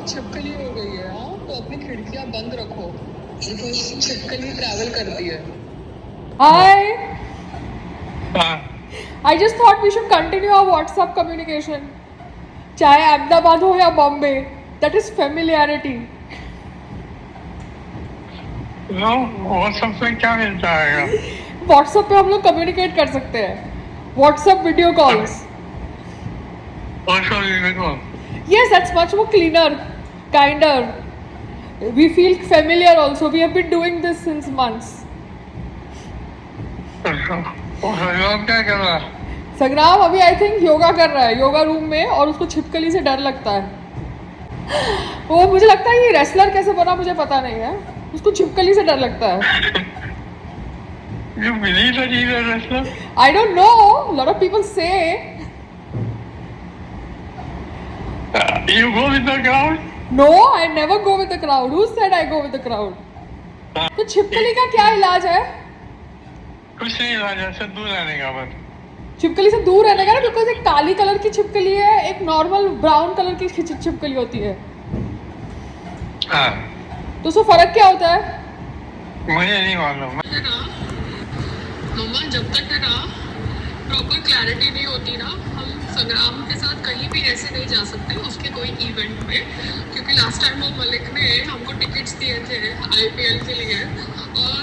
छिपकली हो गई है। हाँ, तो अपनी खिड़कियां बंद रखो, बिकॉज छिपकली ट्रैवल करती है। Hi, हाँ, I just thought we should continue our WhatsApp communication. चाहे अहमदाबाद हो या बॉम्बे, that is familiarity. वो व्हाट्सएप पे क्या मिलता है? WhatsApp पे हम लोग कम्युनिकेट कर सकते हैं. WhatsApp video calls. और देखो Yes, that's much more cleaner, kinder. We feel familiar also. We have been doing this since months. लोग क्या कर रहा है? संग्राम अभी आई थिंक योगा कर रहा है योगा रूम में, और उसको छिपकली से डर लगता है. वो मुझे लगता है ये रेसलर कैसे बना मुझे पता नहीं है, उसको छिपकली से डर लगता है. You believe that he's a wrestler? I don't know, lot of people say. You go with the crowd? No, I never go with the crowd. Who said I go with the crowd? तो छिपकली का क्या इलाज है? कुछ नहीं इलाज है, सिर्फ दूर रहने का बस. छिपकली से दूर रहने का ना, बिकॉज एक काली कलर की छिपकली है, एक नॉर्मल ब्राउन कलर की छिपकली होती है. हाँ, तो उसमें फर्क क्या होता है? मुझे नहीं मालूम. है ना मम्मा, जब तक है ना प्रॉपर क्लैरिटी नहीं होती ना, हम संग्राम के साथ कहीं भी ऐसे नहीं जा सकते उसके कोई इवेंट में, क्योंकि लास्ट टाइम वो मलिक ने हमको टिकट्स दिए थे IPL के लिए, और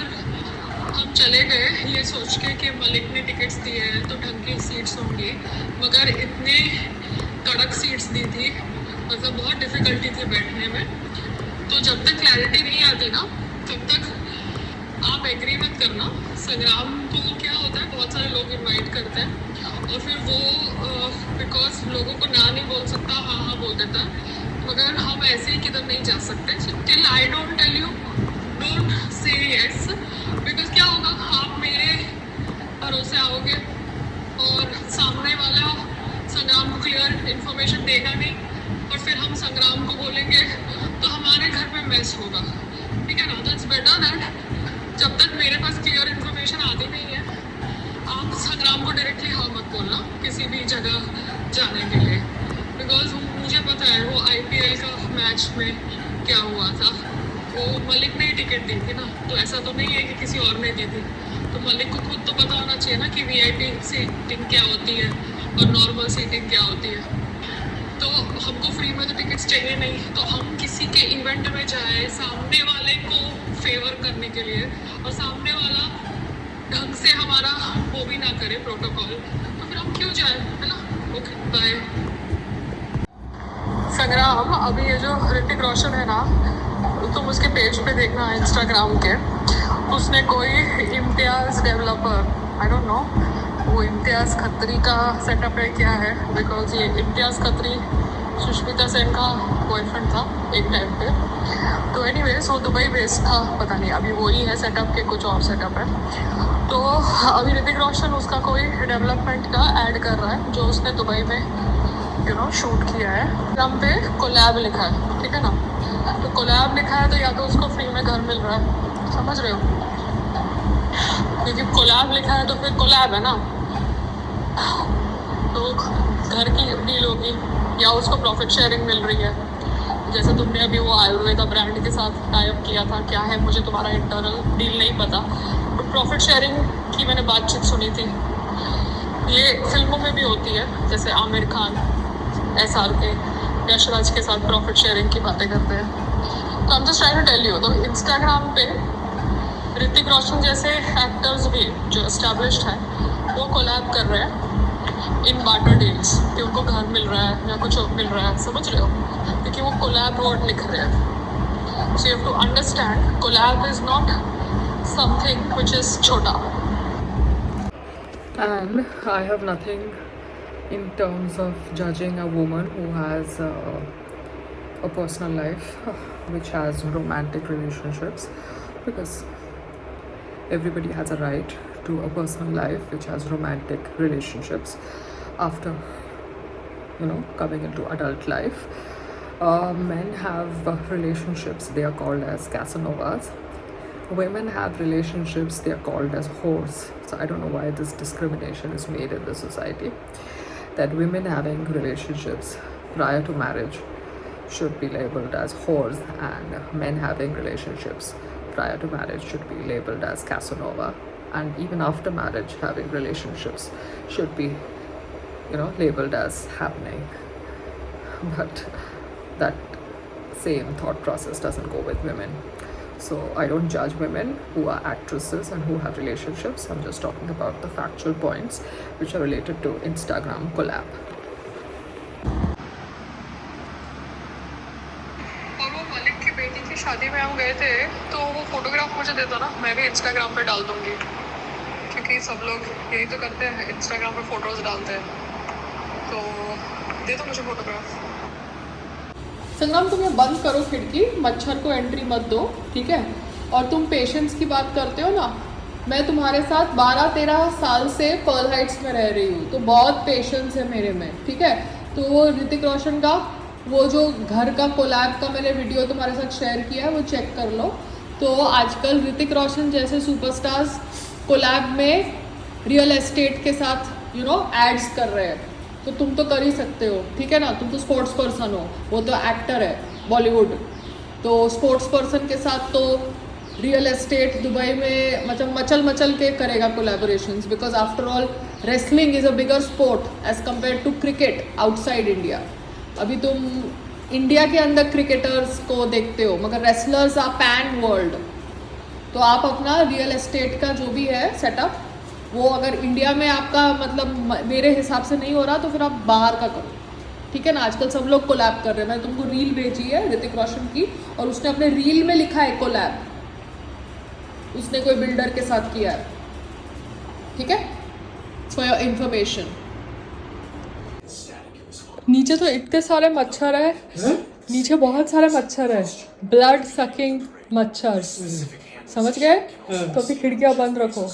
हम चले गए ये सोच के कि मलिक ने टिकट्स दिए हैं तो ढंग की सीट्स होंगी, मगर इतने कड़क सीट्स दी थी, मतलब बहुत डिफिकल्टी थी बैठने में. तो जब तक क्लैरिटी नहीं आती ना, तब तक आप एग्री मत करना. संग्राम को क्या होता है, बहुत सारे लोग इनवाइट करते हैं और फिर वो बिकॉज लोगों को ना नहीं बोल सकता, हाँ हाँ बोल देता है, मगर हम ऐसे ही किधर नहीं जा सकते. Till I don't tell you, don't say yes, because क्या होगा, आप मेरे भरोसे आओगे और सामने वाला संग्राम को क्लियर इन्फॉर्मेशन देगा नहीं, और फिर हम संग्राम को बोलेंगे तो हमारे घर में मेस होगा. ठीक है ना? तो इट्स बेटर दैट जब तक मेरे पास क्लियर इन्फॉर्मेशन आती नहीं है, आप संग्राम को डायरेक्टली हाँ मत बोलना किसी भी जगह जाने के लिए, बिकॉज मुझे पता है वो IPL का मैच में क्या हुआ था. वो मलिक ने ही टिकट दी थी ना, तो ऐसा तो नहीं है कि किसी और ने दी थी. तो मलिक को खुद तो पता होना चाहिए ना कि VIP सीटिंग क्या होती है और नॉर्मल सीटिंग क्या होती है. तो हमको फ्री में तो टिकट्स चाहिए नहीं, तो हम किसी के इवेंट में जाए सामने वाले को फेवर करने के लिए, और सामने वाला ढंग से हमारा वो भी ना करे प्रोटोकॉल, तो फिर हम क्यों जाए, है ना? Okay bye. संग्राम, अभी ये जो ऋतिक रोशन है ना, तुम उसके पेज पे देखना इंस्टाग्राम के, उसने कोई इम्तियाज़ डेवलपर, आई डोंट नो वो इम्तियाज़ खत्री का सेटअप है क्या है, बिकॉज ये इम्तियाज़ खत्री सुष्मिता सेन का बॉयफ्रेंड था एक टाइम पे. तो एनीवेज वो दुबई बेस्ड था, पता नहीं अभी वही है सेटअप के कुछ और सेटअप है. तो अभी ऋतिक रोशन उसका कोई डेवलपमेंट का ऐड कर रहा है जो उसने दुबई में शूट किया है. हम पे कोलैब लिखा है, ठीक है ना? तो कोलैब लिखा है तो या तो उसको फ्री में घर मिल रहा है, समझ रहे हो? क्योंकि कोलैब लिखा है तो फिर कोलैब है ना, तो घर की डील होगी या उसको प्रॉफिट शेयरिंग मिल रही है. जैसे तुमने अभी वो आयुर्वेदा ब्रांड के साथ टाइप किया था, क्या है मुझे तुम्हारा इंटरनल डील नहीं पता, तो प्रॉफिट शेयरिंग की मैंने बातचीत सुनी थी. ये फिल्मों में भी होती है, जैसे आमिर खान SRK यशराज के साथ प्रॉफिट शेयरिंग की बातें करते हैं. तो हम just trying to tell you. तो इंस्टाग्राम पे ऋतिक रोशन जैसे एक्टर्स भी जो एस्टैब्लिश्ड हैं वो कोलैब कर रहे हैं इन बार्टर डील्स, कि उनको घर मिल रहा है या कुछ मिल रहा है, समझ रहे हो? क्योंकि वो कोलैब वर्ड लिख रहे हैं. So you have to understand, collab is not something which is छोटा. And I have nothing in terms of judging a woman who has a personal life which has romantic relationships, because everybody has a right to a personal life which has romantic relationships after coming into adult life. Men have relationships, they are called as Casanovas. Women have relationships, they are called as whores. So I don't know why this discrimination is made in the society, that women having relationships prior to marriage should be labeled as whores, and men having relationships prior to marriage should be labeled as Casanova, and even after marriage having relationships should be, you know, labeled as happening. But that same thought process doesn't go with women. So I don't judge women who are actresses and who have relationships. I'm just talking about the factual points which are related to Instagram collab. और वो मलिक की बेटी की शादी में हम गए थे, तो वो फोटोग्राफ मुझे देता ना, मैं भी इंस्टाग्राम पे डाल दूंगी, क्योंकि सब लोग यही तो करते हैं, इंस्टाग्राम पे फोटोज डालते हैं, तो दे दो मुझे फोटोग्राफ। संग्राम, तुम ये बंद करो खिड़की, मच्छर को एंट्री मत दो, ठीक है? और तुम पेशेंस की बात करते हो ना, मैं तुम्हारे साथ 12-13 साल से पर्ल हाइट्स में रह रही हूँ, तो बहुत पेशेंस है मेरे में, ठीक है? तो वो ऋतिक रोशन का वो जो घर का कोलैब का मैंने वीडियो तुम्हारे साथ शेयर किया है, वो चेक कर लो। तो आजकल ऋतिक रोशन जैसे सुपरस्टार्स कोलैब में रियल एस्टेट के साथ एड्स कर रहे हैं, तो तुम तो कर ही सकते हो, ठीक है ना? तुम तो स्पोर्ट्स पर्सन हो, वो तो एक्टर है बॉलीवुड, तो स्पोर्ट्स पर्सन के साथ तो रियल एस्टेट दुबई में मतलब मचल के करेगा collaborations, because after all wrestling is a bigger sport as compared to cricket outside India. अभी तुम इंडिया के अंदर क्रिकेटर्स को देखते हो, मगर रेसलर्स आर पैन वर्ल्ड। तो आप अपना रियल एस्टेट का जो भी है सेटअप, वो अगर इंडिया में आपका मतलब मेरे हिसाब से नहीं हो रहा, तो फिर आप बाहर का करो, ठीक है ना? आजकल सब लोग कोलैब कर रहे हैं। मैंने तुमको रील भेजी है ऋतिक रोशन की, और उसने अपने रील में लिखा है कोलैब, उसने कोई बिल्डर के साथ किया है, ठीक है? For your information. नीचे तो इतने सारे मच्छर है, नीचे बहुत सारे मच्छर है, ब्लड सकिंग मच्छर, समझ गए? तो अभी खिड़कियाँ बंद रखो।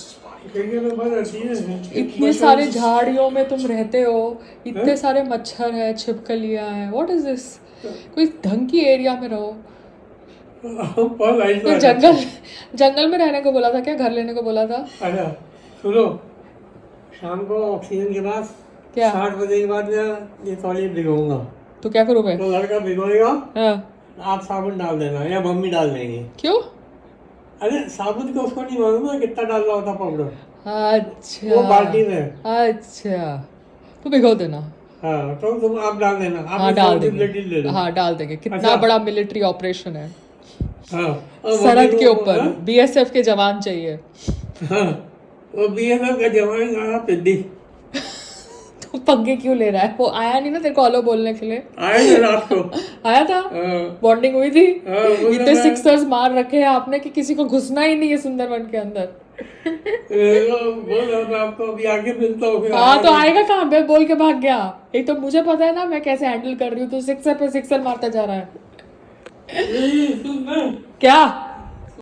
इतनी सारी झाड़ियों में तुम रहते हो, इतने सारे मच्छर है, छिपकलियाँ हैं, व्हाट इज दिस? कोई ढंग की एरिया में रहो। तो जंगल में रहने को बोला था क्या? घर लेने को बोला था? अच्छा सुनो, शाम को ऑक्सीजन के बाद क्या 7 बजे के बाद मैं ये तौलिए भिगोऊंगा, तो क्या करूँ मैं? तो लड़का भिगोएगा, हाँ। आप साबुन डाल देना या मम्मी डाल देंगे। क्यों? अरे साबुन को उसको नहीं मालूम है कितना डालना होता पाउडर, अच्छा वो बाल्टी में। अच्छा, तो भिगो देना। हाँ तो तुम आप डाल देना, आप हाँ डाल responsibility ले देंगे, लो। हाँ डाल देंगे। कितना अच्छा। बड़ा मिलिट्री ऑपरेशन है, हाँ और सरहद मम्मी के को- ऊपर हाँ? बीएसएफ के जवान चाहिए। हाँ वो बीएसएफ का जवान आया पिद्दी, तो पंगे क्यों ले रहा है? वो आया नहीं ना तेरे को हेलो बोलने के लिए? आए थे रात को। आया था, हाँ, बॉन्डिंग हुई थी। हाँ, बोला इतने मैं- सिक्सर्स मार रखे हैं आपने कि किसी को घुसना ही नहीं है सुंदरवन के अंदर। बोल रहा मैं आपको अभी आगे मिलता हूँ। फिर हाँ तो आगे- आएगा कहाँ पे? बोल के भाग गया। एक तो मुझे पता है ना मैं कैसे हैंडल कर रही हूँ, तो सिक्सर पे सिक्सर मारता जा रहा है। नहीं, सुन ना। क्या?